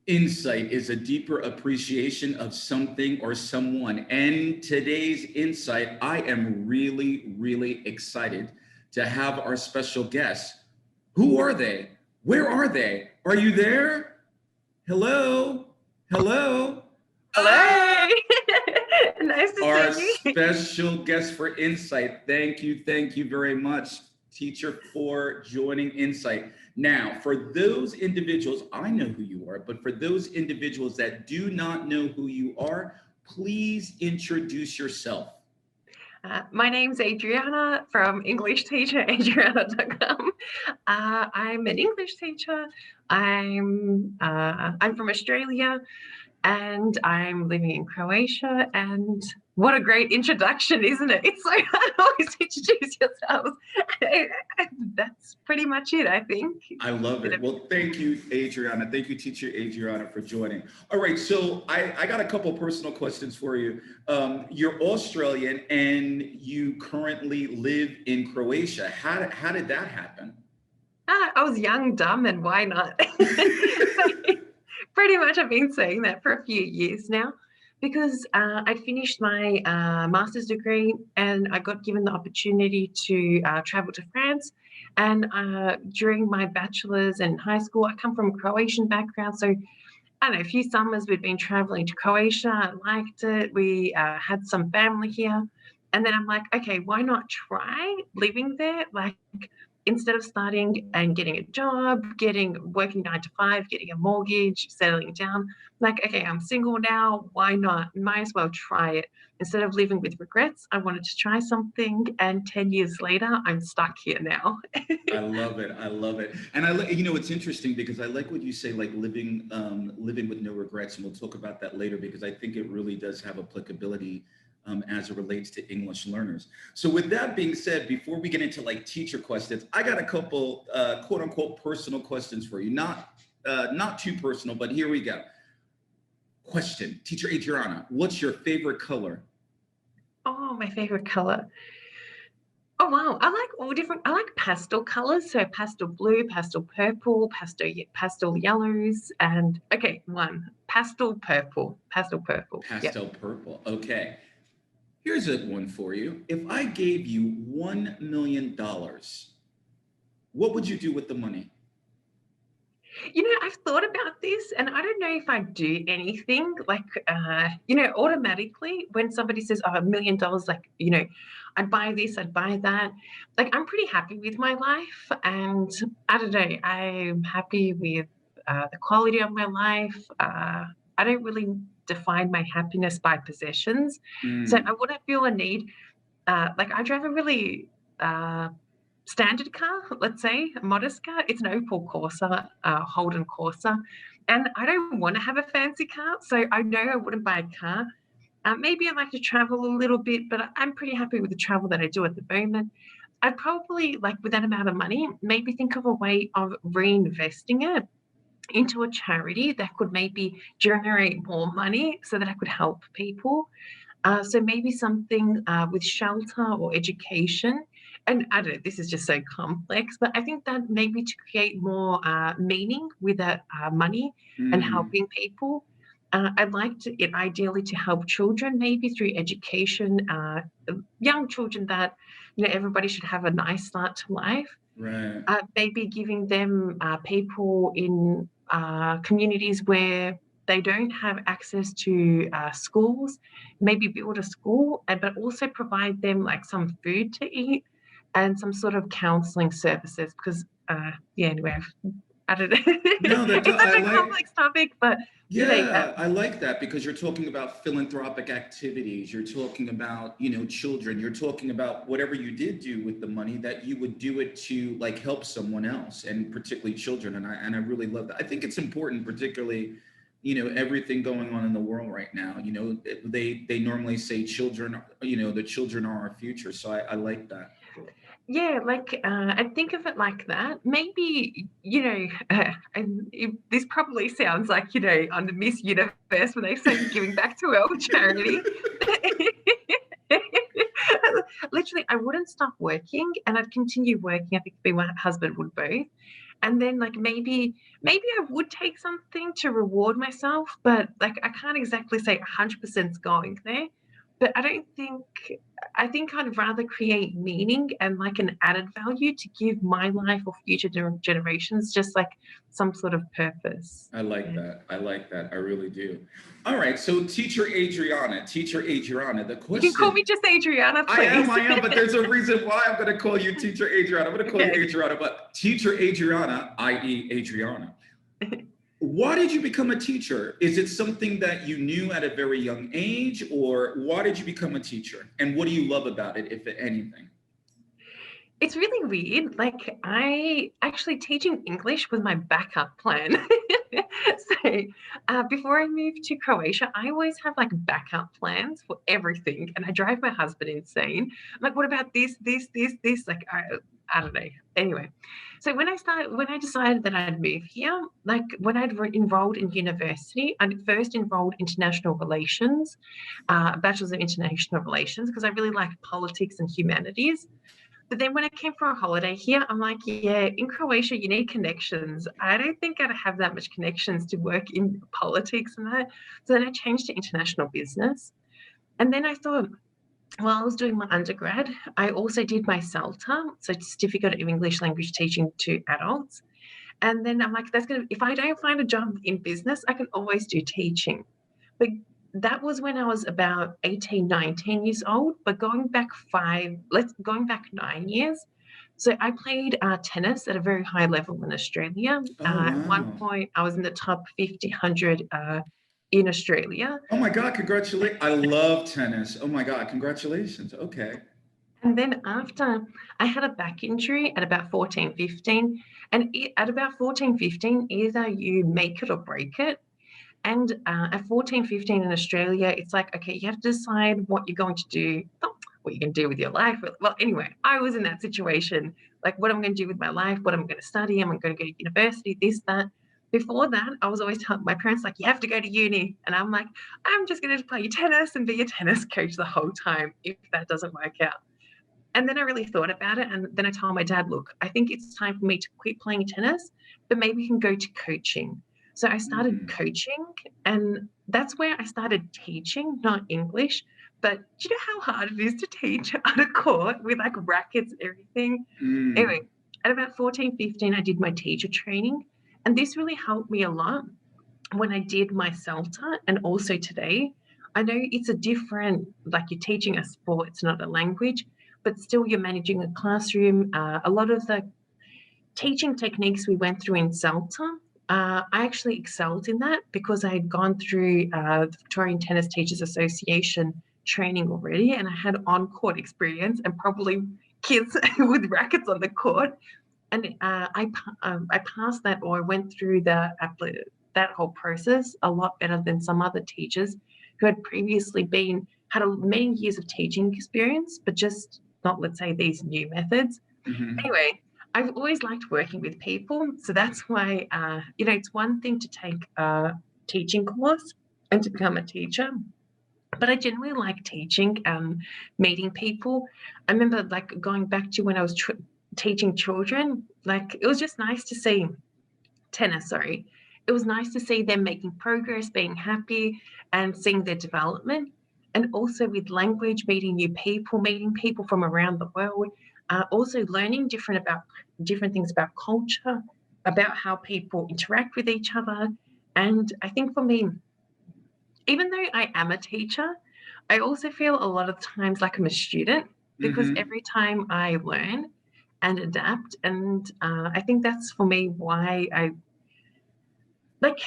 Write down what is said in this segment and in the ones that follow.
Insight is a deeper appreciation of something or someone. And today's insight, I am really, really excited to have our special guests. Who are they? Where are they? Are you there? Hello? Hello? Hello. Ah! Nice to Our see you. special guest for Insight. Thank you very much, teacher, for joining Insight. Now, for those individuals, I know who you are, but for those individuals that do not know who you are, please introduce yourself. My name's Adriana from EnglishTeacherAdriana.com. I'm an English teacher. I'm from Australia, and I'm living in Croatia. And what a great introduction, isn't it? It's so hard to always introduce yourselves. That's pretty much it, I think. I love it. Well, thank you, Adriana. Thank you, teacher Adriana, for joining. All right, so I got a couple personal questions for you. You're Australian and you currently live in Croatia. How did that happen? I was young, dumb, and why not? So pretty much I've been saying that for a few years now because I finished my master's degree and I got given the opportunity to travel to France. And during my bachelor's and high school, I come from a Croatian background. So I don't know, a few summers we'd been traveling to Croatia. I liked it. We had some family here. And then I'm like, okay, why not try living there? Like, instead of starting and getting a job, working 9 to 5, getting a mortgage, settling down, like, okay, I'm single now. Why not? Might as well try it. Instead of living with regrets, I wanted to try something. And 10 years later, I'm stuck here now. I love it. I love it. And it's interesting because I like what you say, like living with no regrets. And we'll talk about that later because I think it really does have applicability as it relates to English learners. So with that being said, before we get into like teacher questions, I got a couple quote unquote personal questions for you. Not too personal, but here we go. Question, teacher Adriana, what's your favorite color? Oh, my favorite color. Oh wow, I like all different. I like pastel colors, so pastel blue, pastel purple, pastel yellows, and okay, one pastel purple, pastel purple. Yep. Pastel purple. Okay. Here's a one for you. If I gave you $1 million, what would you do with the money? I've thought about this, and I don't know if I do anything like, automatically when somebody says, "Oh, $1 million," like, I'd buy this, I'd buy that. Like, I'm pretty happy with my life, and I don't know, I'm happy with the quality of my life. I don't really define my happiness by possessions, so I Mm, wouldn't feel a need. Like, I drive a really uh, standard car, let's say, a modest car. It's an Opel Corsa, Holden Corsa. And I don't want to have a fancy car, so I know I wouldn't buy a car. Maybe I'd like to travel a little bit, but I'm pretty happy with the travel that I do at the moment. I'd probably, like, with that amount of money, maybe think of a way of reinvesting it into a charity that could maybe generate more money so that I could help people. So maybe something with shelter or education. And I don't know, this is just so complex, but I think that maybe to create more meaning with that money and mm, helping people. I'd like it ideally to help children, maybe through education, young children that, everybody should have a nice start to life. right. Maybe giving them people in communities where they don't have access to schools, maybe build a school, but also provide them like some food to eat and some sort of counseling services. Because, yeah, anyway, I don't know. No, It's such I a like. complex topic, but Yeah, I like that because you're talking about philanthropic activities. You're talking about, children. You're talking about whatever you did do with the money that you would do it to like help someone else and particularly children. And I really love that. I think it's important, particularly, everything going on in the world right now. They normally say children, the children are our future. So I like that. yeah, like, and think of it like that. Maybe, and this probably sounds like, on the Miss Universe when they say giving back to our charity. Literally, I wouldn't stop working and I'd continue working. I think me and my husband would both. And then like maybe I would take something to reward myself, but like I can't exactly say 100% is going there. But I think I'd rather create meaning and like an added value to give my life or future generations just like some sort of purpose. I like Yeah. that. I like that. I really do. All right. So, Teacher Adriana, the You can call me question. just Adriana, I am, please. I am, but there's a reason why I'm going to call you Teacher Adriana. I'm going to call you Okay. Adriana, but Teacher Adriana, i.e., Adriana. Why did you become a teacher? Is it something that you knew at a very young age, or why did you become a teacher? And what do you love about it, if anything? It's really weird. Like I actually teaching English was my backup plan. So before I moved to Croatia, I always have like backup plans for everything, and I drive my husband insane. I'm like, what about this? Like I don't know. Anyway, so when I decided that I'd move here, like when enrolled in university, I first enrolled international relations, bachelor's of international relations, because I really like politics and humanities. But then when I came for a holiday here, I'm like, yeah, in Croatia, you need connections. I don't think I'd have that much connections to work in politics and that. So then I changed to international business. And then I thought, while I was doing my undergrad, I also did my CELTA, so Certificate of English Language Teaching to Adults. And then I'm like, if I don't find a job in business, I can always do teaching. But that was when I was about 18, 19 years old. But going back 9 years. So I played tennis at a very high level in Australia. Oh, At one wow. point, I was in the top 50, 100 in Australia. Oh my God, congratulations. I love tennis. Oh my God, congratulations. Okay. And then after I had a back injury at about 14, 15. And at about 14, 15, either you make it or break it. And at 14, 15 in Australia, it's like, okay, you have to decide what you're going to do, not what you're going to do with your life. Well, anyway, I was in that situation. Like, what am I going to do with my life? What am I going to study? Am I going to go to university? This, that. Before that, I was always telling my parents, like, you have to go to uni. And I'm like, I'm just going to play tennis and be a tennis coach the whole time if that doesn't work out. And then I really thought about it. And then I told my dad, look, I think it's time for me to quit playing tennis, but maybe we can go to coaching. So I started Mm, coaching, and that's where I started teaching, not English. But do you know how hard it is to teach on a court with like rackets and everything? mm, Anyway, at about 14, 15, I did my teacher training. And this really helped me a lot when I did my CELTA and also today. I know it's a different, like you're teaching a sport, it's not a language, but still you're managing a classroom. A lot of the teaching techniques we went through in CELTA, I actually excelled in that because I had gone through the Victorian Tennis Teachers Association training already, and I had on court experience and probably kids with rackets on the court. And I passed that, or I went through that whole process a lot better than some other teachers who had previously many years of teaching experience, but just not, let's say, these new methods. mhm. Anyway, I've always liked working with people, so that's why it's one thing to take a teaching course and to become a teacher, but I generally like teaching and meeting people. I remember like going back to when I was teaching children, like it was just nice to see tennis, sorry. It was nice to see them making progress, being happy, and seeing their development. And also with language, meeting people from around the world, also learning different things about culture, about how people interact with each other. And I think for me, even though I am a teacher, I also feel a lot of times like I'm a student because Mm-hmm. every time I learn and adapt, and I think that's for me why like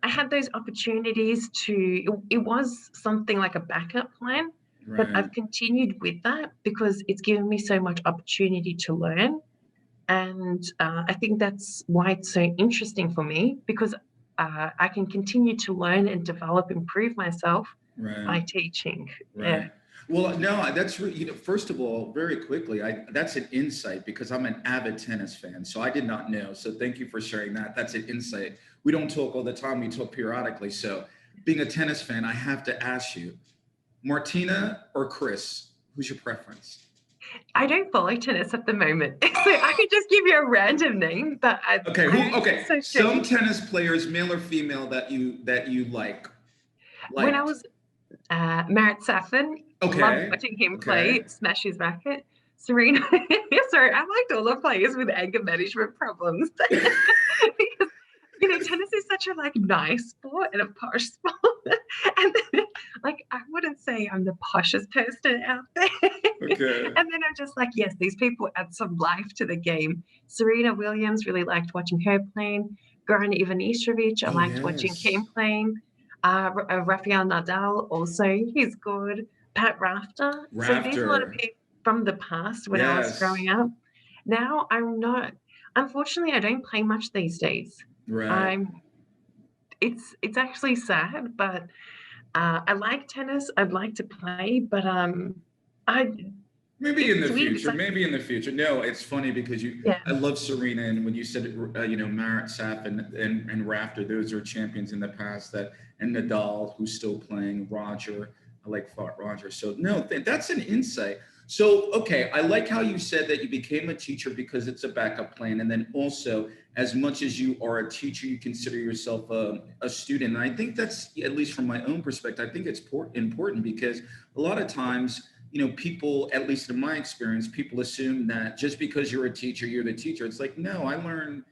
I had those opportunities it was something like a backup plan, but Right. I've continued with that because it's given me so much opportunity to learn. And I think that's why it's so interesting for me because I can continue to learn and develop, improve myself Right. by teaching. Yeah. Right. Well, no, that's first of all, very quickly, that's an insight because I'm an avid tennis fan. So I did not know. So thank you for sharing that. That's an insight. We don't talk all the time, we talk periodically. So being a tennis fan, I have to ask you, Martina or Chris, who's your preference? I don't follow tennis at the moment, so I could just give you a random name, but Okay, I'm so some strange. tennis players, male or female, that you When I liked. was Marat Safin, loved Okay, watching him play, okay. smash his racket. Serena, sorry, I liked all the players with anger management problems because tennis is such a like nice sport and a posh sport, and then, like I wouldn't say I'm the poshest person out there, Okay. and then I'm just like, yes, these people add some life to the game. Serena Williams, really liked watching her playing. Goran Ivanisevic, I Oh liked watching him yes. playing. Rafael Nadal, also, he's good. Pat Rafter. So there's a lot of Rafter. people from the past when I was Yes. growing up. Now I'm not. Unfortunately, I don't play much these days. Right. I'm. It's actually sad, but I like tennis. I'd like to play, but I. Maybe in the It's weird. It's future. like, Maybe in the future. No, it's funny because yeah, I love Serena, and when you said, Marat Saf and Rafter, those are champions in the past and Nadal, who's still playing, Roger. I like fought Roger. So no, that's an insight. So, okay, I like how you said that you became a teacher because it's a backup plan. And then also, as much as you are a teacher, you consider yourself a student. And I think that's, at least from my own perspective, I think it's important because a lot of times, people, at least in my experience, people assume that just because you're a teacher, you're the teacher. It's like, no, I learn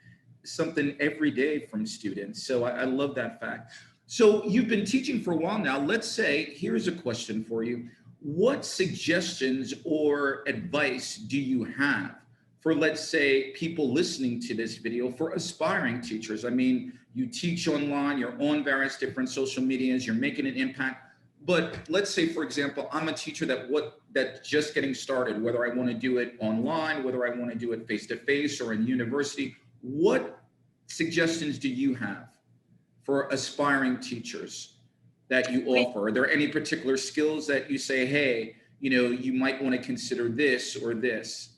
something every day from students. So I love that fact. So you've been teaching for a while now. Let's say, here's a question for you. What suggestions or advice do you have for, let's say, people listening to this video, for aspiring teachers? I mean, you teach online, you're on various different social medias, you're making an impact. But let's say, for example, I'm a teacher that's just getting started, whether I want to do it online, whether I want to do it face to face or in university. What suggestions do you have for aspiring teachers that you we, offer? Are there any particular skills that you say, hey, you might want to consider this or this?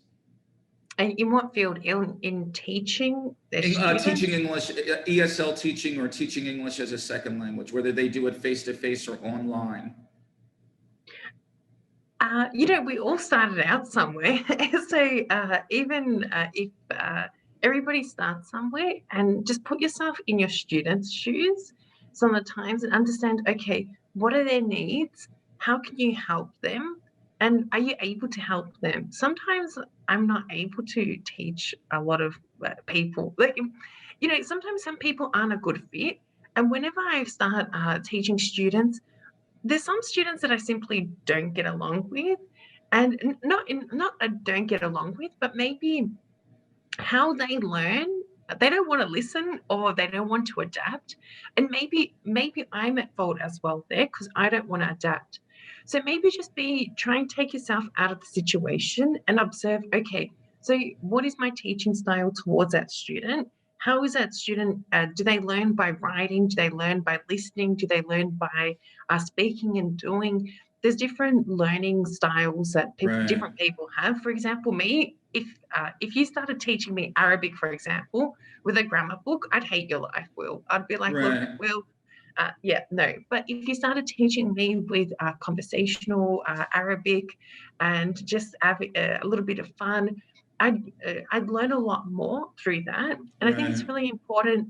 in what field? In teaching the Teaching students? English, ESL teaching, or teaching English as a second language, whether they do it face to face or online. We all started out somewhere. So even if everybody starts somewhere, and just put yourself in your students' shoes some of the times and understand, okay, what are their needs? How can you help them? And are you able to help them? Sometimes I'm not able to teach a lot of people. Like, sometimes some people aren't a good fit. And whenever I start teaching students, there's some students that I simply don't get along with, and not I don't get along with, but maybe how they learn, they don't want to listen or they don't want to adapt, and maybe I'm at fault as well there because I don't want to adapt. So maybe just be try and take yourself out of the situation and observe, okay, so what is my teaching style towards that student? How is that student, do they learn by writing, do they learn by listening, do they learn by speaking and doing? There's different learning styles that Right. different people have. For example, me, if you started teaching me Arabic, for example, with a grammar book, I'd hate your life, Will. I'd be like, look, Right. Will, yeah, no. But if you started teaching me with conversational Arabic and just have a little bit of fun, I'd learn a lot more through that. And I think Right. it's really important,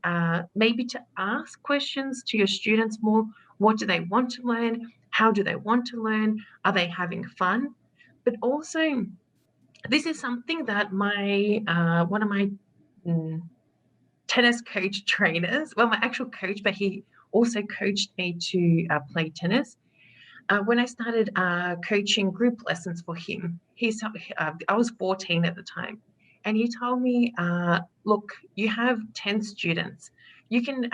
maybe to ask questions to your students more. What do they want to learn? How do they want to learn? Are they having fun? But also, this is something that my one of my mm, tennis coach trainers, well, my actual coach, but he also coached me to play tennis. When I started coaching group lessons for him, I was 14 at the time, and he told me, "Look, you have 10 students. You can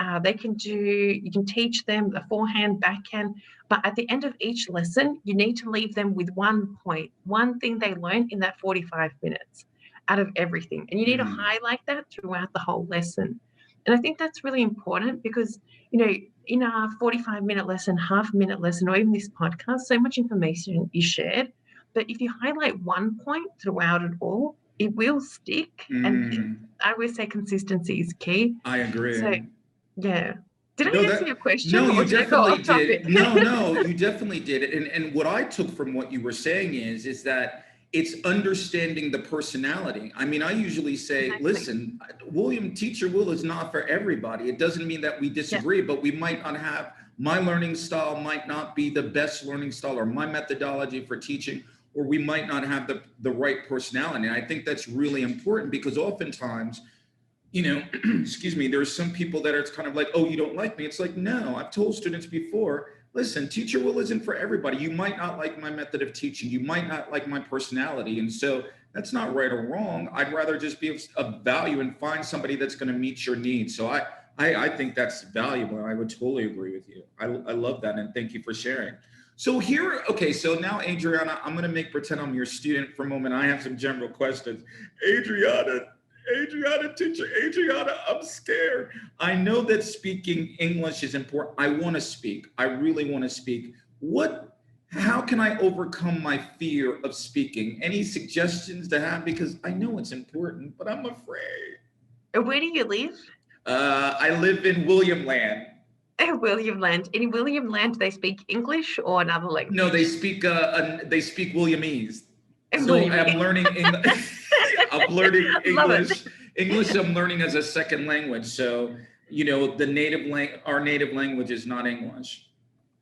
teach them the forehand, backhand, but at the end of each lesson, you need to leave them with one point, one thing they learned in that 45 minutes out of everything, and you need to Mm. highlight that throughout the whole lesson." And I think that's really important because you know in a 45-minute lesson, half-minute lesson, or even this podcast, so much information is shared. But if you highlight one point throughout it all, it will stick. And Mm. I always say consistency is key. I So, agree. yeah. Did No, I answer your question no, or you did I go definitely off topic? did. No, no, you definitely did. And what I took from what you were saying is that it's understanding the personality. I mean, I usually say, Exactly. listen, Teacher Will is not for everybody. It doesn't mean that we Yeah. disagree, but we might not have, my learning style might not be the best learning style, or my methodology for teaching, or we might not have the right personality. And I think that's really important, because oftentimes, excuse me, there's some people that are kind of like, oh, you don't like me. It's like, no, I've told students before, listen, Teacher Will isn't for everybody. You might not like my method of teaching. You might not like my personality. And so that's not right or wrong. I'd rather just be of value and find somebody that's going to meet your needs. So I think that's valuable. I would totally agree with you. I love that. And thank you for sharing. So here, okay, so now, Adriana, I'm going to pretend I'm your student for a moment. I have some general questions. Teacher Adriana, I'm scared. I know that speaking English is important. I want to speak. I really want to speak. How can I overcome my fear of speaking? Any suggestions to have? Because I know it's important, but I'm afraid. Where do you live? I live in William Land. William Land. In William Land, they speak English or another language? No, they speak Williamese. So Williamese. I'm learning I'm learning Love it. English. English I'm learning as a second language. So, our native language is not English.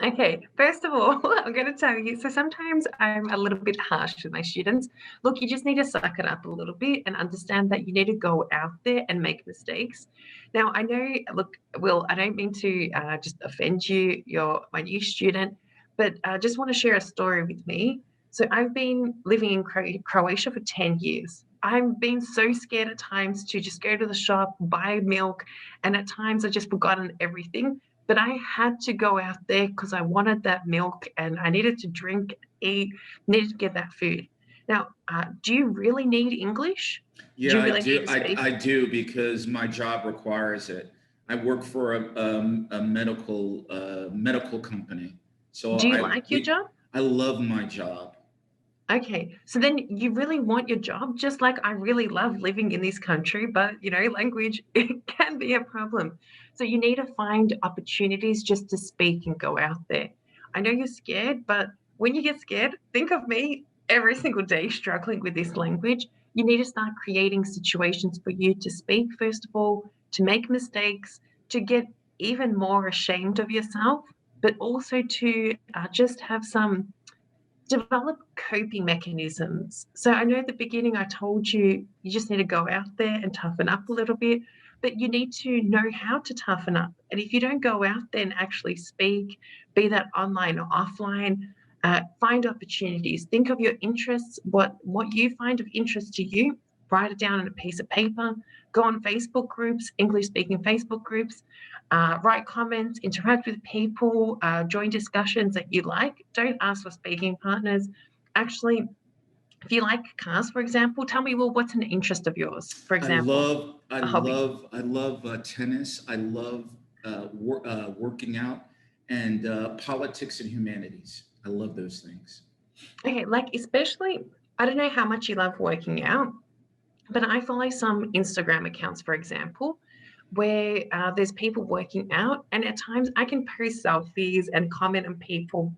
Okay, first of all, I'm going to tell you, so sometimes I'm a little bit harsh with my students. Look, you just need to suck it up a little bit and understand that you need to go out there and make mistakes. Now, I know, look, Will, I don't mean to just offend you, you're my new student, but I just want to share a story with me. So I've been living in Croatia for 10 years. I've been so scared at times to just go to the shop, buy milk, and at times I've just forgotten everything. But I had to go out there because I wanted that milk and I needed to drink, eat, needed to get that food. Now, do you really need English? Do Yeah, you I really do. need to speak? I do, because my job requires it. I work for a medical company. So Do you like your job? I love my job. Okay, so then you really want your job, just like I really love living in this country, but language it can be a problem. So you need to find opportunities just to speak and go out there. I know you're scared, but when you get scared, think of me every single day struggling with this language. You need to start creating situations for you to speak, first of all, to make mistakes, to get even more ashamed of yourself, but also to just have some develop coping mechanisms. So I know at the beginning I told you you just need to go out there and toughen up a little bit, but you need to know how to toughen up. And if you don't go out there and actually speak, be that online or offline, find opportunities. Think of your interests, what you find of interest to you. Write it down on a piece of paper. Go on Facebook groups, English speaking Facebook groups, write comments, interact with people, join discussions that you like. Don't ask for speaking partners. Actually, if you like cars, for example, tell me, well, what's an interest of yours, for example, a hobby? I love tennis. I love working out, and politics and humanities. I love those things. Okay, like especially, I don't know how much you love working out, but I follow some Instagram accounts, for example, where there's people working out, and at times I can post selfies and comment on people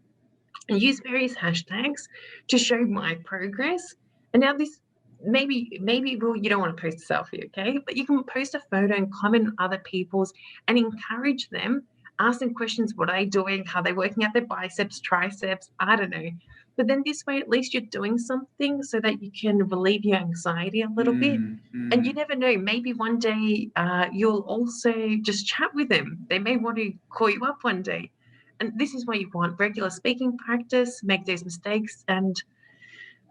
and use various hashtags to show my progress. And now this maybe well, you don't want to post a selfie, okay? But you can post a photo and comment on other people's and encourage them, ask them questions, what are they doing, how they're working out their biceps, triceps, I don't know. But then this way, at least you're doing something so that you can relieve your anxiety a little bit. And you never know, maybe one day you'll also just chat with them. They may want to call you up one day. And this is what you want, regular speaking practice, make those mistakes. And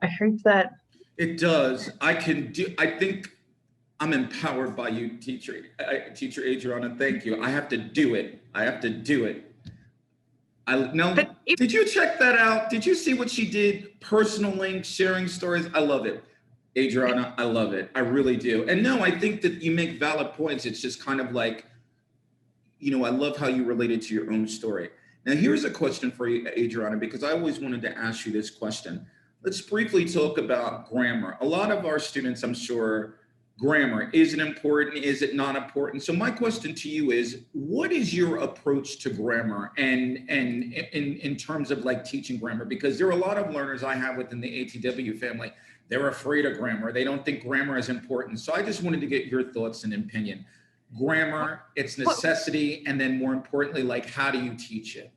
I hope that It does. I think I'm empowered by you, Teacher Adriana. Thank you. I have to do it. I have to do it. Did you check that out? Did you see what she did? Personal links, sharing stories. I love it. Adriana, I love it. I really do. And no, I think that you make valid points. It's just kind of like, I love how you related to your own story. Now, here's a question for you, Adriana, because I always wanted to ask you this question. Let's briefly talk about grammar. A lot of our students, I'm sure, grammar, is it important? Is it not important? So my question to you is, what is your approach to grammar and in terms of like teaching grammar? Because there are a lot of learners I have within the ATW family they're afraid of grammar. They don't think grammar is important. So I just wanted to get your thoughts and opinion. Grammar, its What, necessity, and then more importantly, like, how do you teach it?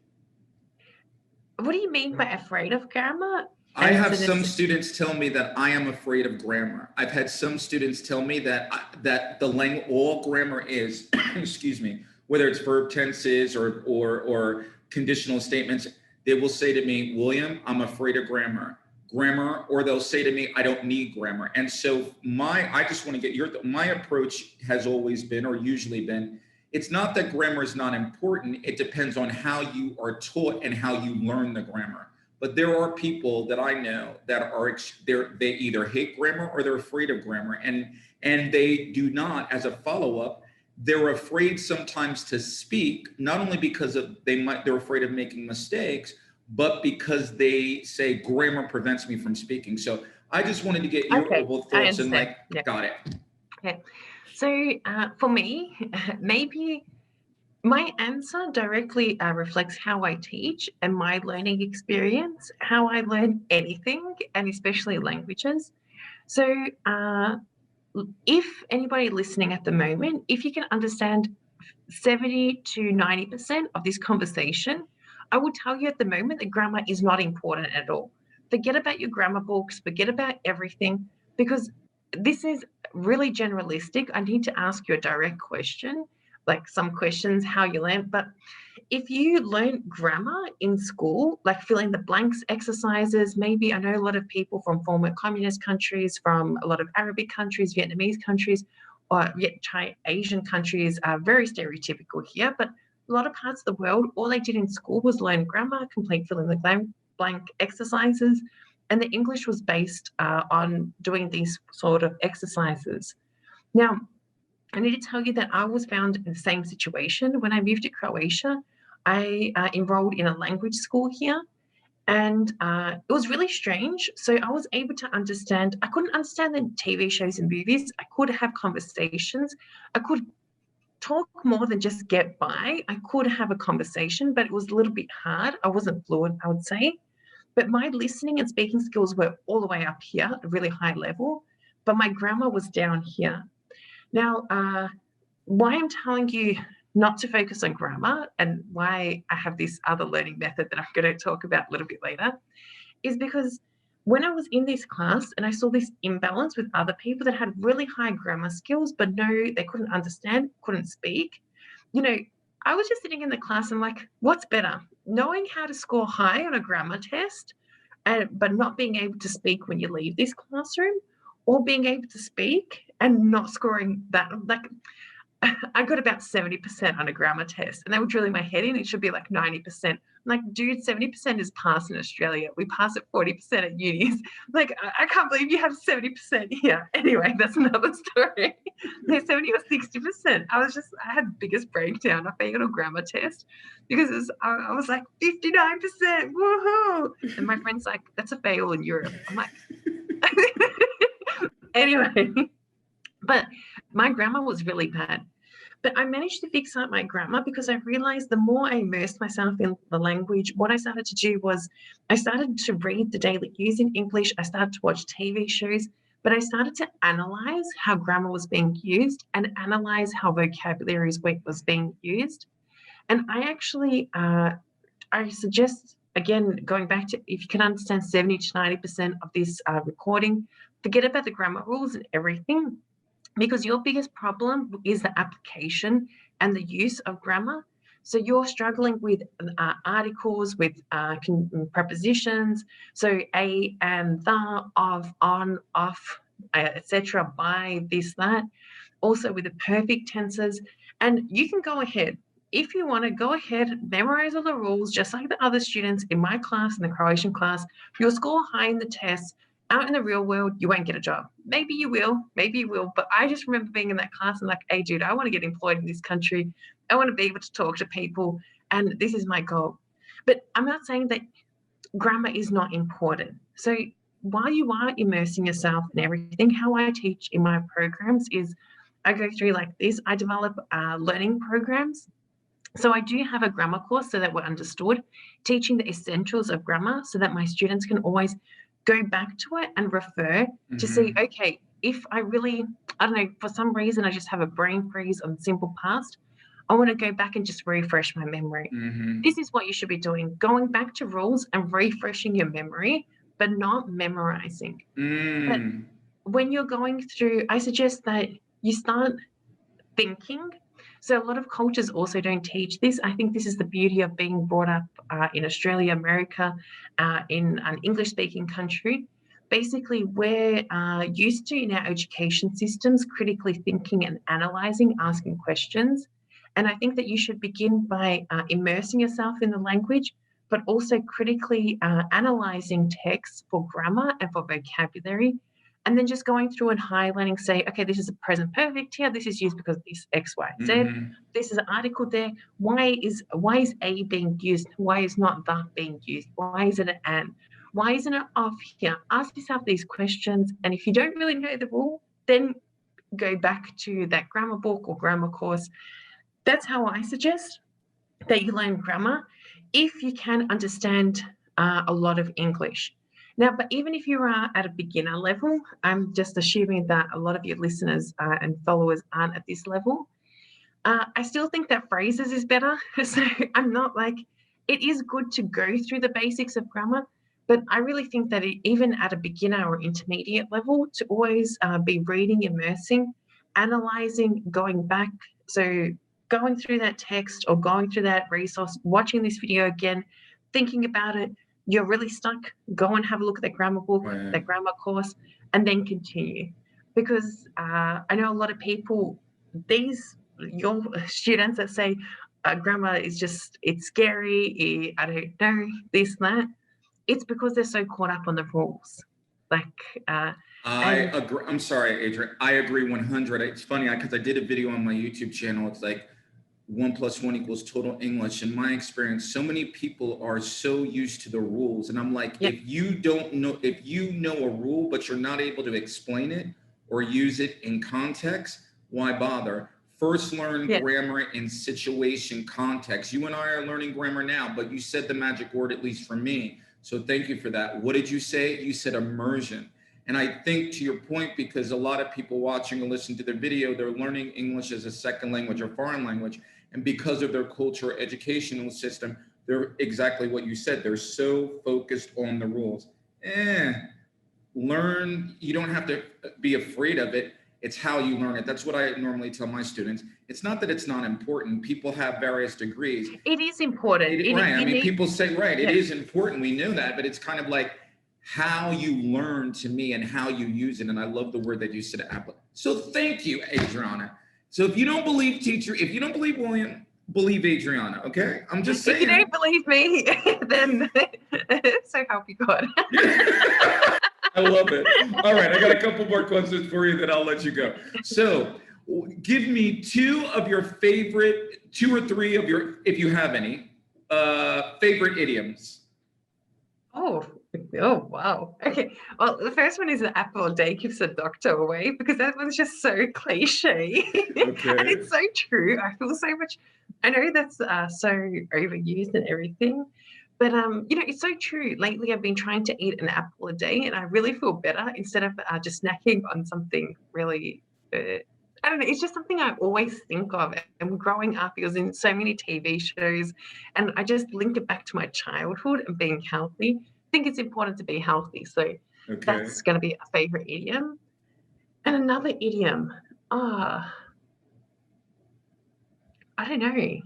what do you mean by afraid of grammar? I And it's have a some students tell me that I am afraid of grammar. I've had some students tell me that that the language, all grammar is, excuse me, whether it's verb tenses or conditional statements, they will say to me, William, I'm afraid of grammar, or they'll say to me, I don't need grammar. And so I just want to get my approach has always been, or usually been, it's not that grammar is not important. It depends on how you are taught and how you learn the grammar. But there are people that I know that are they either hate grammar or they're afraid of grammar, and they do not. As a follow-up, they're afraid sometimes to speak, not only because they're afraid of making mistakes, but because they say grammar prevents me from speaking. So I just wanted to get your okay. overall I thoughts and understand. Yeah. got it. Okay. So for me, maybe my answer directly reflects how I teach and my learning experience, how I learn anything, and especially languages. So, if anybody listening at the moment, if you can understand 70 to 90% of this conversation, I will tell you at the moment that grammar is not important at all. Forget about your grammar books, forget about everything, because this is really generalistic. I need to ask you a direct question, like some questions, how you learn. But if you learn grammar in school, like fill in the blanks exercises, maybe I know a lot of people from former communist countries, from a lot of Arabic countries, Vietnamese countries, or yet Asian countries are very stereotypical here, but a lot of parts of the world, all they did in school was learn grammar, complete fill in the blank exercises, and the English was based on doing these sort of exercises. Now, I need to tell you that I was found in the same situation. When I moved to Croatia, I enrolled in a language school here, and it was really strange. So I was able to understand, I couldn't understand the TV shows and movies. I could have conversations. I could talk more than just get by. I could have a conversation, but it was a little bit hard. I wasn't fluent, I would say. But my listening and speaking skills were all the way up here at a really high level, but my grammar was down here. Now, why I'm telling you not to focus on grammar and why I have this other learning method that I'm going to talk about a little bit later is because when I was in this class and I saw this imbalance with other people that had really high grammar skills, but no, they couldn't understand, couldn't speak, you know, I was just sitting in the class and like, what's better? Knowing how to score high on a grammar test, but not being able to speak when you leave this classroom, or being able to speak and not scoring that, like, I got about 70% on a grammar test, and they were drilling my head in. It should be like 90%. I'm like, dude, 70% is pass in Australia. We pass at 40% at unis. Like, I can't believe you have 70% here. Anyway, that's another story. They're 70 or 60%. I had the biggest breakdown. I failed a grammar test because I was like 59%. Woohoo! And my friend's like, that's a fail in Europe. I'm like, anyway. But my grammar was really bad. But I managed to fix up my grammar because I realized the more I immersed myself in the language, what I started to do was I started to read the daily news in English. I started to watch TV shows, but I started to analyze how grammar was being used and analyze how vocabulary was being used. And I actually, I suggest, again, going back to if you can understand 70 to 90% of this recording, forget about the grammar rules and everything, because your biggest problem is the application and the use of grammar. So you're struggling with articles, with prepositions, so a and the, of, on, off, etc., by, this, that. Also with the perfect tenses. And you can go ahead. If you want to go ahead, memorize all the rules, just like the other students in my class, in the Croatian class, you'll score high in the test. Out in the real world, you won't get a job. Maybe you will. But I just remember being in that class and like, hey, dude, I want to get employed in this country. I want to be able to talk to people. And this is my goal. But I'm not saying that grammar is not important. So while you are immersing yourself in everything, how I teach in my programs is I go through like this. I develop learning programs. So I do have a grammar course so that we're understood, teaching the essentials of grammar so that my students can always go back to it and refer to see, okay, if I really, I don't know, for some reason I just have a brain freeze on simple past, I want to go back and just refresh my memory. This is what you should be doing, going back to rules and refreshing your memory, but not memorizing. But when you're going through, I suggest that you start thinking. So a lot of cultures also don't teach this. I think this is the beauty of being brought up in Australia, America, in an English-speaking country. Basically, we're used to, in our education systems, critically thinking and analysing, asking questions. And I think that you should begin by immersing yourself in the language, but also critically analysing texts for grammar and for vocabulary, and then just going through and highlighting, say, okay, this is a present perfect here. This is used because this X, Y, Z. This is an article there. Why is a being used? Why is not the being used? Why is it an and? Why isn't it off here? Ask yourself these questions. And if you don't really know the rule, then go back to that grammar book or grammar course. That's how I suggest that you learn grammar if you can understand a lot of English. Now, but even if you are at a beginner level, I'm just assuming that a lot of your listeners and followers aren't at this level. I still think that phrases is better. So I'm not like, it is good to go through the basics of grammar, but I really think that even at a beginner or intermediate level, to always be reading, immersing, analyzing, going back. So going through that text or going through that resource, watching this video again, thinking about it, you're really stuck, go and have a look at that grammar book, that grammar course, and then continue. Because I know a lot of people, your students that say grammar is just, it's scary, I don't know, this, that. It's because they're so caught up on the rules. Like, I agree. I'm sorry, Adrian. I agree 100. It's funny because I did a video on my YouTube channel. It's like 1 + 1 = total English. In my experience, so many people are so used to the rules. And I'm like, if you know a rule, but you're not able to explain it or use it in context, why bother? First learn grammar in situation context. You and I are learning grammar now, but you said the magic word, at least for me. So thank you for that. What did you say? You said immersion. And I think to your point, because a lot of people watching or listening to their video, they're learning English as a second language or foreign language. And because of their culture, educational system, they're exactly what you said. They're so focused on the rules. Learn, you don't have to be afraid of it. It's how you learn it. That's what I normally tell my students. It's not that it's not important. People have various degrees. It is important. Right. I mean, people say, right, it is important. We know that, but it's kind of like how you learn to me and how you use it. And I love the word that you said, So thank you, Adriana. So if you don't believe if you don't believe William, believe Adriana, okay? I'm just saying. If you don't believe me, then so help you God. I love it. All right, I got a couple more questions for you, then I'll let you go. So give me two or three of your, if you have any, favorite idioms. Oh, wow. Okay. Well, the first one is an apple a day keeps a doctor away, because that one's just so cliche. Okay. And it's so true. I feel so much, I know that's so overused and everything, but it's so true. Lately, I've been trying to eat an apple a day, and I really feel better instead of just snacking on something really, I don't know, it's just something I always think of. And growing up, it was in so many TV shows, and I just link it back to my childhood and being healthy. I think it's important to be healthy. So that's going to be a favorite idiom. And another idiom, I don't know.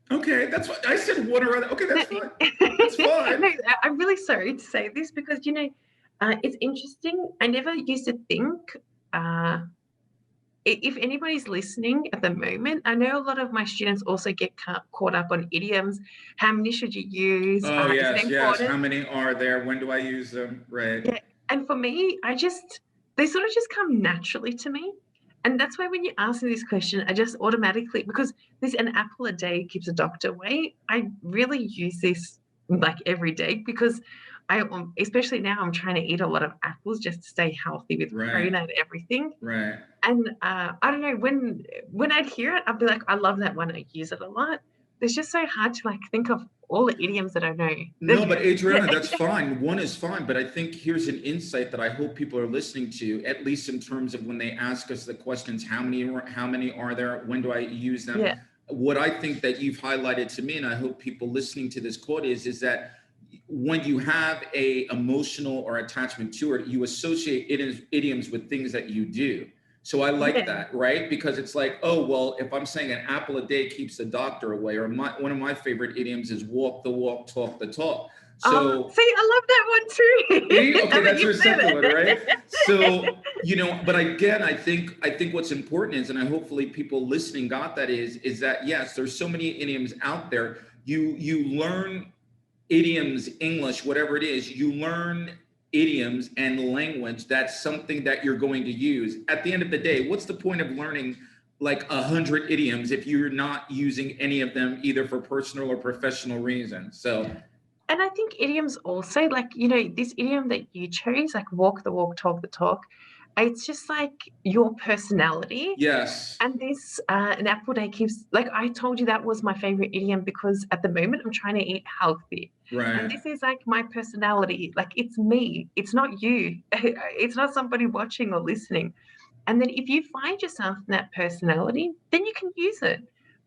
Okay, that's what I said. One or other. Okay, that's fine. That's fine. No, I'm really sorry to say this because, it's interesting. I never used to think, if anybody's listening at the moment, I know a lot of my students also get caught up on idioms. How many should you use? Oh, yes. How many are there? When do I use them? Right. Yeah. And for me, they sort of just come naturally to me. And that's why when you ask me this question, I just automatically, because this an apple a day keeps a doctor away, I really use this like every day, because especially now, I'm trying to eat a lot of apples just to stay healthy with protein and everything. Right. And I don't know, when I'd hear it, I'd be like, I love that one. I use it a lot. it's just so hard to like think of all the idioms that I know. No, but Adriana, Yeah. that's fine. One is fine. But I think here's an insight that I hope people are listening to, at least in terms of when they ask us the questions, how many are there? When do I use them? Yeah. What I think that you've highlighted to me, and I hope people listening to this quote is that when you have a emotional or attachment to it, you associate idioms with things that you do. So I like Yeah. that, right? Because it's like, oh, well, if I'm saying an apple a day keeps the doctor away, or one of my favorite idioms is walk the walk, talk the talk. So See, I love that one see, too. okay, Now that that's you your said second one, right? it. So, but again, I think what's important is, and I hopefully people listening got that is that yes, there's so many idioms out there. You learn idioms, English, whatever it is, you learn idioms and language. That's something that you're going to use. At the end of the day, what's the point of learning like 100 idioms if you're not using any of them either for personal or professional reasons? So And I think idioms also, like, this idiom that you chose, like walk the walk, talk the talk, it's just like your personality. yes, And this, an apple day keeps, like I told you, that was my favorite idiom because at the moment I'm trying to eat healthy. And right. this is like my personality. Like it's me, it's not you, it's not somebody watching or listening. And then if you find yourself in that personality, then you can use it.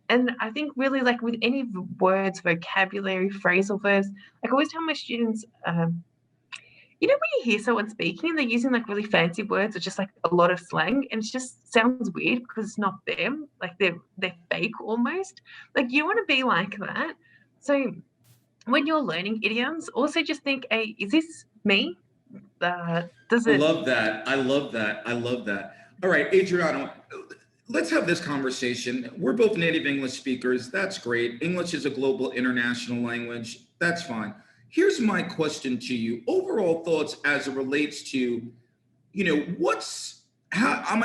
And I think really like with any words, vocabulary, phrasal verbs, like I always tell my students, when you hear someone speaking and they're using like really fancy words or just like a lot of slang and it just sounds weird because it's not them, like they're fake almost. Like you want to be like that. So when you're learning idioms, also just think, hey, is this me? Does I it? love that. I love that. I love that. All right, Adriano, let's have this conversation. We're both native English speakers. That's great. English is a global international language. That's fine. Here's my question to you. Overall thoughts as it relates to, what's how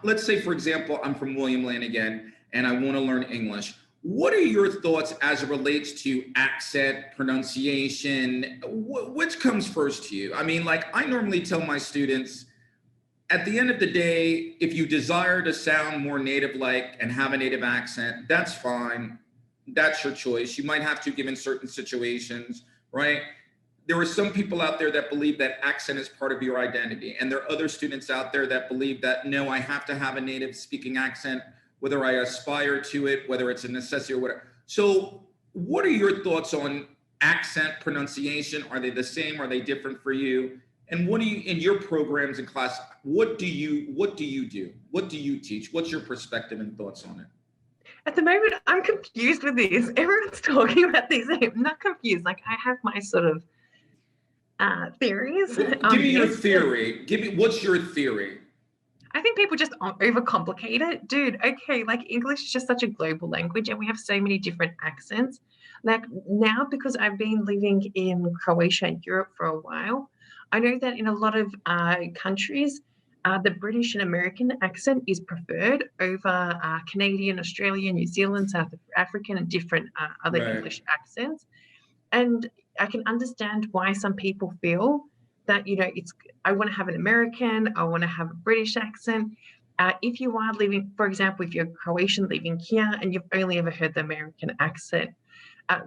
let's say, for example, I'm from William Lane again, and I want to learn English. What are your thoughts as it relates to accent, pronunciation? Which comes first to you? I mean, like I normally tell my students, at the end of the day, if you desire to sound more native like and have a native accent, that's fine. That's your choice. You might have to given certain situations, right? There are some people out there that believe that accent is part of your identity. And there are other students out there that believe that, no, I have to have a native speaking accent, whether I aspire to it, whether it's a necessity or whatever. So what are your thoughts on accent, pronunciation? Are they the same? Are they different for you? And what do you, in your programs and class, what do you do? What do you teach? What's your perspective and thoughts on it? At the moment, I'm confused with this. Everyone's talking about this. I'm not confused. Like I have my sort of theories Well, give on me your this. theory. What's your theory? I think people just overcomplicate it. Dude, okay, like English is just such a global language and we have so many different accents. Like now, because I've been living in Croatia and Europe for a while, I know that in a lot of countries, the British and American accent is preferred over Canadian, Australian, New Zealand, South African, and different other Right. English accents. And I can understand why some people feel that, I want to have an American, I want to have a British accent. If you are living, for example, if you're Croatian living here and you've only ever heard the American accent,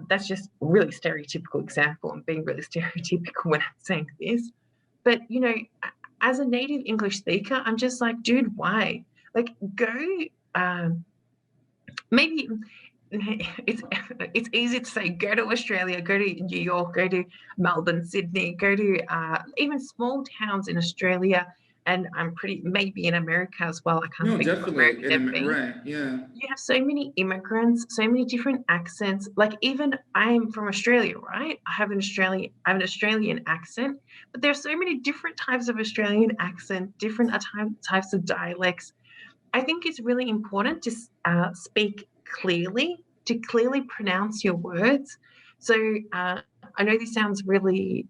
that's just really stereotypical example. I'm being really stereotypical when I'm saying this. But, as a native English speaker, I'm just like, dude, why? Like, go, um, maybe it's easy to say go to Australia, go to New York, go to Melbourne, Sydney, go to even small towns in Australia, and I'm pretty maybe in America as well. I can't No, think of definitely. America they've been. Right. Yeah. You have so many immigrants, so many different accents. Like even I'm from Australia, right? I have an Australian accent, but there are so many different types of Australian accent, different types of dialects. I think it's really important to speak clearly, to clearly pronounce your words. So I know this sounds really,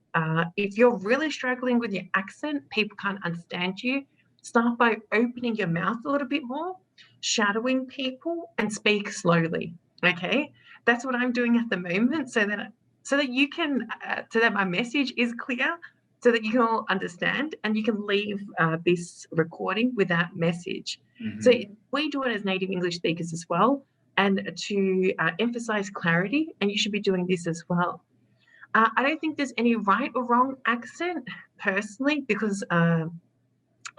if you're really struggling with your accent, people can't understand you, start by opening your mouth a little bit more, shadowing people, and speak slowly. Okay, that's what I'm doing at the moment, so that you can, so that my message is clear, so that you can all understand and you can leave this recording with that message. So Hmm. we do it as native English speakers as well. and to emphasize clarity, and you should be doing this as well. I don't think there's any right or wrong accent personally, because I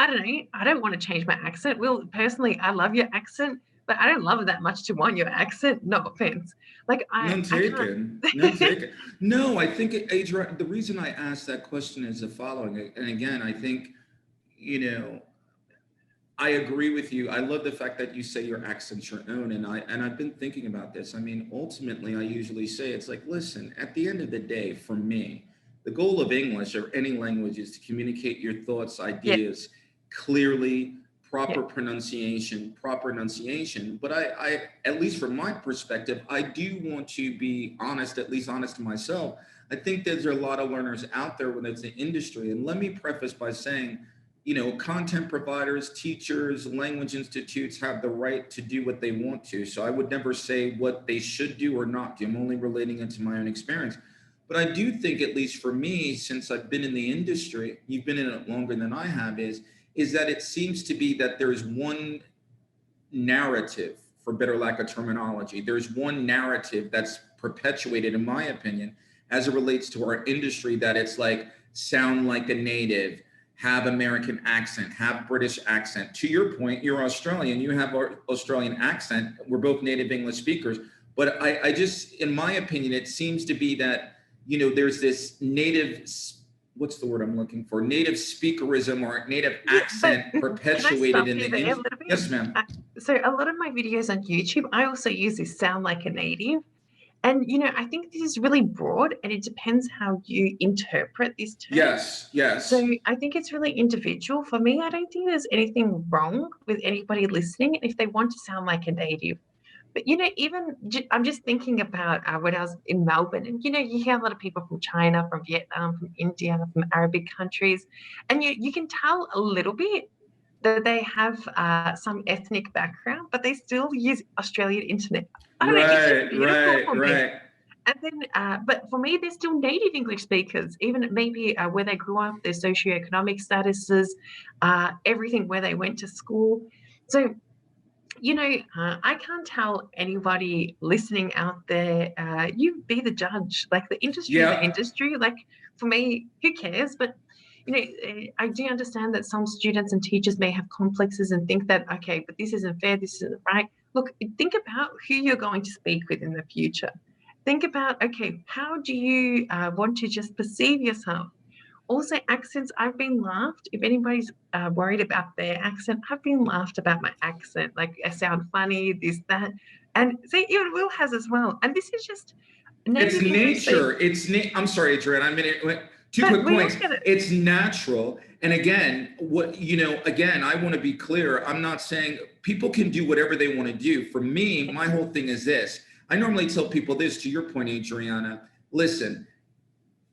don't know, I don't want to change my accent. Well, personally, I love your accent, but I don't love it that much to want your accent. No offense. Like None I can't. taken. None taken. No, I think, Adrian, the reason I asked that question is the following. And again, I think, you know, I agree with you. I love the fact that you say your accent's your own. And I've been thinking about this. I mean, ultimately, I usually say it's like, listen, at the end of the day, for me, the goal of English or any language is to communicate your thoughts, Yeah, ideas clearly, yeah, proper enunciation. But I, at least from my perspective, I do want to be honest, at least honest to myself. I think there's a lot of learners out there when it's the industry. And let me preface by saying, content providers, teachers, language institutes have the right to do what they want to. So I would never say what they should do or not do. I'm only relating it to my own experience. But I do think, at least for me, since I've been in the industry, you've been in it longer than I have, is that it seems to be that there's one narrative, for better lack of terminology. There's one narrative that's perpetuated, in my opinion, as it relates to our industry, that it's like sound like a native, have American accent, have British accent. To your point, you're Australian, you have our Australian accent. We're both native English speakers. But I just, in my opinion, it seems to be that, there's this native, what's the word I'm looking for? Native speakerism or native yeah. But accent can I stop perpetuated in you the, there a little bit? yes, ma'am. So a lot of my videos on YouTube, I also use this sound like a native. And, I think this is really broad, and it depends how you interpret this term. Yes, So yes. I think it's really individual. For me, I don't think there's anything wrong with anybody listening if they want to sound like a native. But, even I'm just thinking about when I was in Melbourne, and, you hear a lot of people from China, from Vietnam, from India, from Arabic countries, and you can tell a little bit that they have some ethnic background, but they still use Australian internet. I don't know, it's just Right, beautiful right, for me. right. And then, but for me, they're still native English speakers, even maybe where they grew up, their socioeconomic statuses, everything, where they went to school. So, I can't tell anybody listening out there, you be the judge. Like, the industry is the Yeah. industry. Like, for me, who cares? But, I do understand that some students and teachers may have complexes and think that, okay, but this isn't fair, this isn't right. Look, think about who you're going to speak with in the future. Think about, okay, how do you want to just perceive yourself? Also, accents, I've been laughed. If anybody's worried about their accent, I've been laughed about my accent. Like, I sound funny, this, that. And see, even Will has as well. And this is just It's native English speak. nature. I'm sorry, Adrian. Two But quick we points. look at it. It's natural. And again, again, I want to be clear. I'm not saying people can do whatever they want to do. For me, my whole thing is this. I normally tell people this, to your point, Adriana. Listen,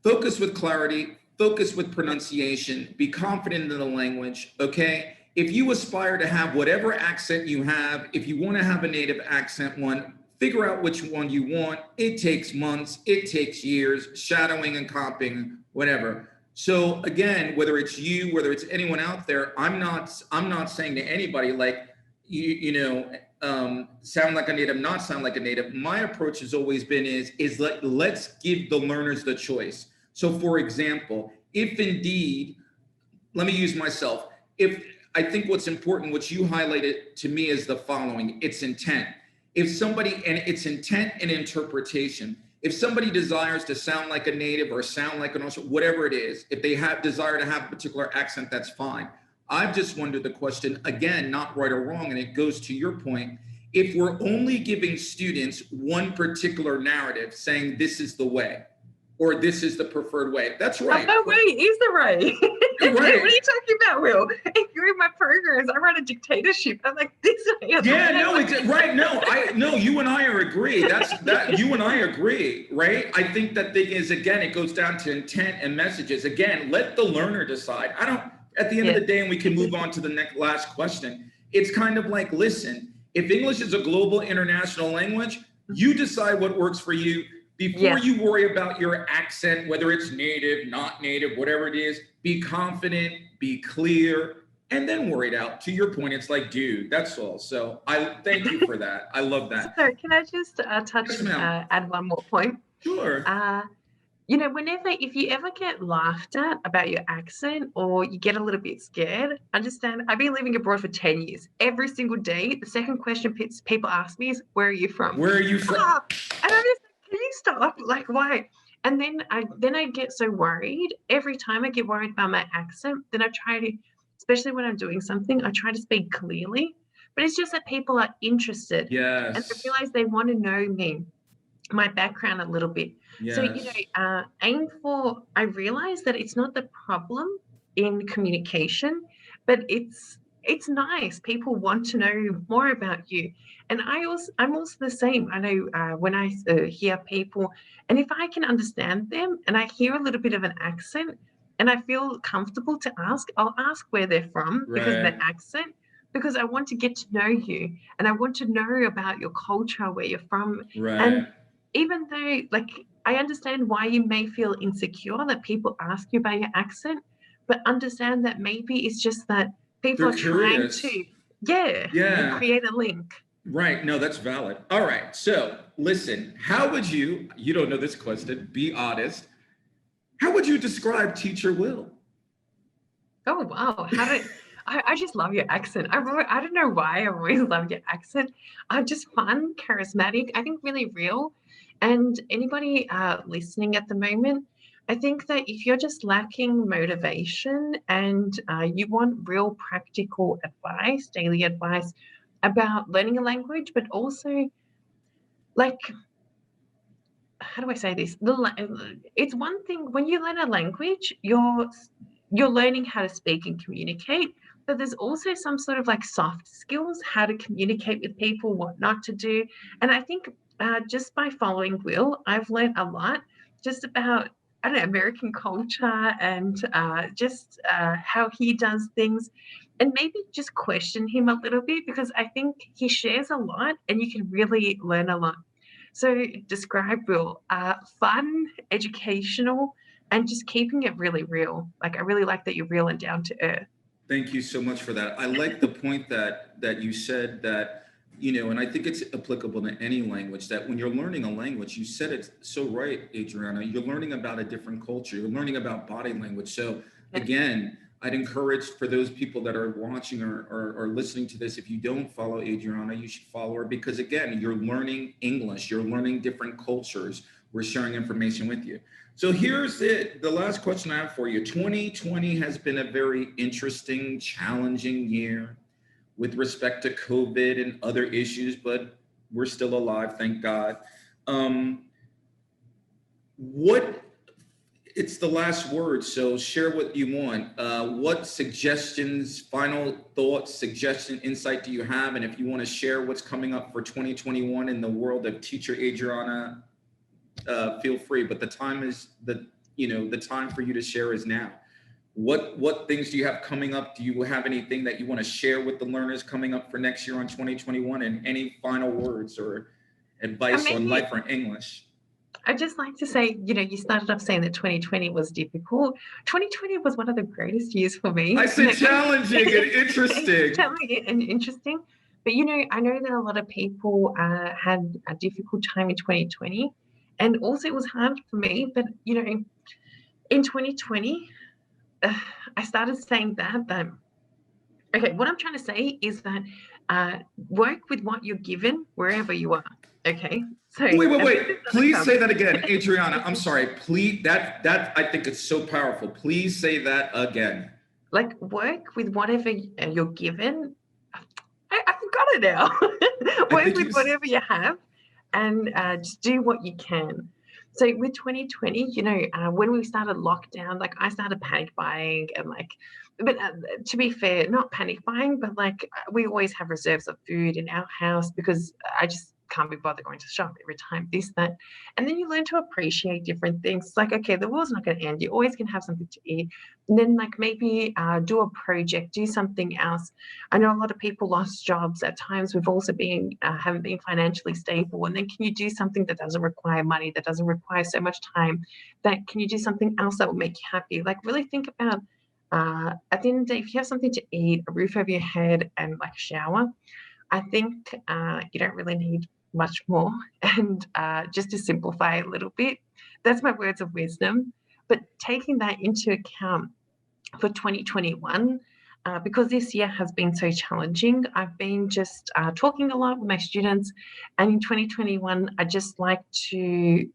focus with clarity, focus with pronunciation, be confident in the language, okay? If you aspire to have whatever accent you have, if you want to have a native accent one, figure out which one you want. It takes months, it takes years, shadowing and copying, whatever. So again, whether it's you, whether it's anyone out there, I'm not saying to anybody like sound like a native, not sound like a native. My approach has always been let's give the learners the choice. So for example, if indeed, let me use myself, if I think what's important, what you highlighted to me is the following, it's intent. If somebody, and it's intent and interpretation. If somebody desires to sound like a native or sound like an Australian, whatever it is, if they have desire to have a particular accent, that's fine. I've just wondered the question, again, not right or wrong, and it goes to your point, if we're only giving students one particular narrative saying this is the way, or this is the preferred way. That's Oh, right. no way, is the right. You're What are right. you talking about, Will? If you're in my programs, I run a dictatorship. I'm like, this way. Yeah, no, it's right. No, you and I are agree. You and I agree, right? I think that thing is, again, it goes down to intent and messages. Again, let the learner decide. At the end of the day, and we can move on to the last question. It's kind of like, listen, if English is a global international language, you decide what works for you. Before you worry about your accent, whether it's native, not native, whatever it is, be confident, be clear, and then wore it out. To your point, it's like, dude, that's all. So I thank you for that. I love that. So can I just Yes, ma'am. add one more point? Sure. Uh, whenever, if you ever get laughed at about your accent or you get a little bit scared, understand I've been living abroad for 10 years. Every single day, the second question people ask me is, where are you from? Where are you from? Stop. And I'm just like, can you stop? Like, why? And then I get so worried. Every time I get worried about my accent, then I try to, especially when I'm doing something, I try to speak clearly. But it's just that people are interested and they Yes. realize they want to know me, my background a little bit. So, Yes. I realize that it's not the problem in communication, but it's nice. People want to know more about you. And I'm also the same. I know when I hear people, and if I can understand them and I hear a little bit of an accent and I feel comfortable to ask, I'll ask where they're from because of the Right. accent, because I want to get to know you and I want to know about your culture, where you're from. Right. And even though, like, I understand why you may feel insecure that people ask you about your accent, but understand that maybe it's just that people They're are trying curious. to, yeah, Yeah. create a link. Right. No, that's valid. All right. So listen, how would you don't know this question, be honest. How would you describe Teacher Will? Oh wow, how did I just love your accent. I don't know why I always loved your accent. I'm just fun, charismatic. I think really real. And anybody listening at the moment, I think that if you're just lacking motivation and you want real practical advice, daily advice about learning a language, but also like, how do I say this? It's one thing when you learn a language, you're learning how to speak and communicate, but there's also some sort of like soft skills, how to communicate with people, what not to do. And I think just by following Will, I've learned a lot just about, I don't know, American culture and just how he does things. And maybe just question him a little bit because I think he shares a lot and you can really learn a lot. So describe Will, fun, educational, and just keeping it really real. Like I really like that you're real and down to earth. Thank you so much for that. I like the point that you said that, and I think it's applicable to any language, that when you're learning a language, you said it so right, Adriana, you're learning about a different culture, you're learning about body language. So Yeah. again, I'd encourage for those people that are watching or listening to this, if you don't follow Adriana, you should follow her because again, you're learning English, you're learning different cultures. We're sharing information with you. So here's it. The last question I have for you. 2020 has been a very interesting, challenging year with respect to COVID and other issues, but we're still alive, thank God. Um, what it's the last word, so share what you want. What suggestions, final thoughts, suggestion, insight do you have? And if you want to share what's coming up for 2021 in the world of Teacher Adriana, feel free. But the time for you to share is now. What things do you have coming up? Do you have anything that you want to share with the learners coming up for next year on 2021? And any final words or And advice on maybe life or English? I'd just like to say, you started off saying that 2020 was difficult. 2020 was one of the greatest years for me. I said Like, challenging and interesting. challenging and interesting. But I know that a lot of people had a difficult time in 2020, and also it was hard for me. But in 2020, I started saying that okay, what I'm trying to say is that work with what you're given wherever you are. Okay, so Wait, wait, and this is wait. gonna Please come. say that again, Adriana. I'm sorry. Please, that I think it's so powerful. Please say that again. Like work with whatever you're given. I forgot it now. I Work think with whatever you have and just do what you can. So with 2020, when we started lockdown, like I started panic buying and but to be fair, not panic buying, but like we always have reserves of food in our house because I just can't be bothered going to shop every time, this, that. And then you learn to appreciate different things. It's like, okay, the world's not going to end. You always can have something to eat. And then like maybe do a project, do something else. I know a lot of people lost jobs at times. We've also haven't been financially stable. And then can you do something that doesn't require money, that doesn't require so much time? That can you do something else that will make you happy? Like really think about At the end of the day, if you have something to eat, a roof over your head, and like a shower, I think you don't really need much more. And just to simplify a little bit, that's my words of wisdom. But taking that into account for 2021, because this year has been so challenging, I've been just talking a lot with my students. And in 2021, I just like to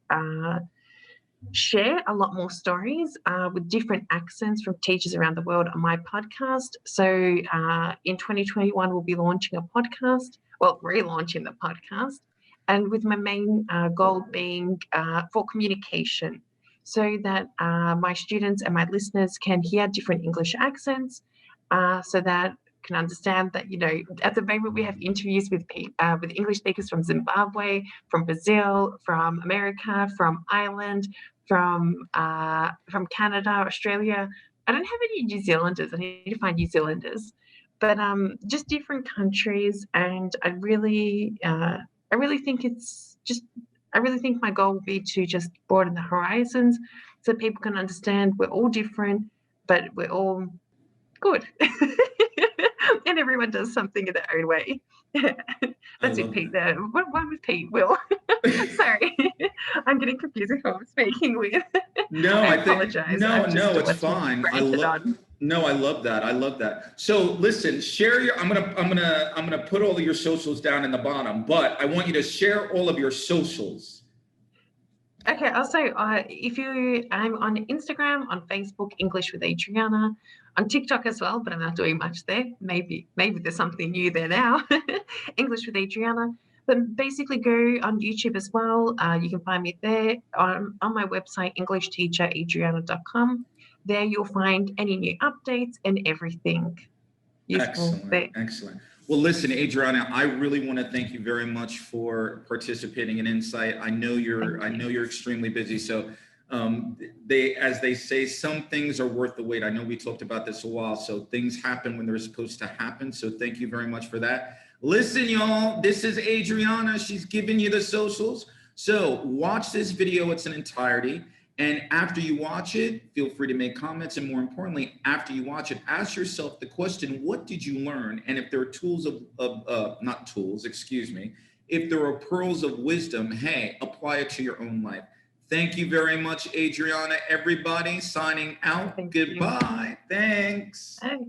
share a lot more stories with different accents from teachers around the world on my podcast. So in 2021, we'll be launching a podcast, well, relaunching the podcast, and with my main goal being for communication, so that my students and my listeners can hear different English accents, so that can understand that, you know, at the moment we have interviews with English speakers from Zimbabwe, from Brazil, from America, from Ireland, from Canada, Australia. I don't have any New Zealanders. I need to find New Zealanders, but just different countries. And I really think I really think my goal will be to just broaden the horizons so people can understand we're all different, but we're all good. And everyone does something in their own way. I That's it, love Pete. that. There. What was Pete? Will. Sorry, I'm getting confused with who I'm speaking with. No, I I think apologize. no, I've just no, it's what's fine. I ranted love on. no, I love that. I love that. So listen, share your I'm gonna put all of your socials down in the bottom, but I want you to share all of your socials. Okay, also, I'm on Instagram, on Facebook, English with Adriana, on TikTok as well, but I'm not doing much there. Maybe there's something new there now. English with Adriana. But basically, go on YouTube as well. You can find me there on my website, EnglishTeacherAdriana.com. There you'll find any new updates and everything useful Excellent, there. excellent. Well, listen, Adriana, I really want to thank you very much for participating in Insight. I know you're extremely busy. So as they say, some things are worth the wait. I know we talked about this a while. So things happen when they're supposed to happen. So thank you very much for that. Listen, y'all, this is Adriana. She's giving you the socials. So watch this video. It's an entirety. And after you watch it, feel free to make comments. And more importantly, after you watch it, ask yourself the question, what did you learn? And if there are tools not tools, excuse me, if there are pearls of wisdom, hey, apply it to your own life. Thank you very much, Adriana. Everybody signing out. Thank you. Goodbye. Thanks. Bye.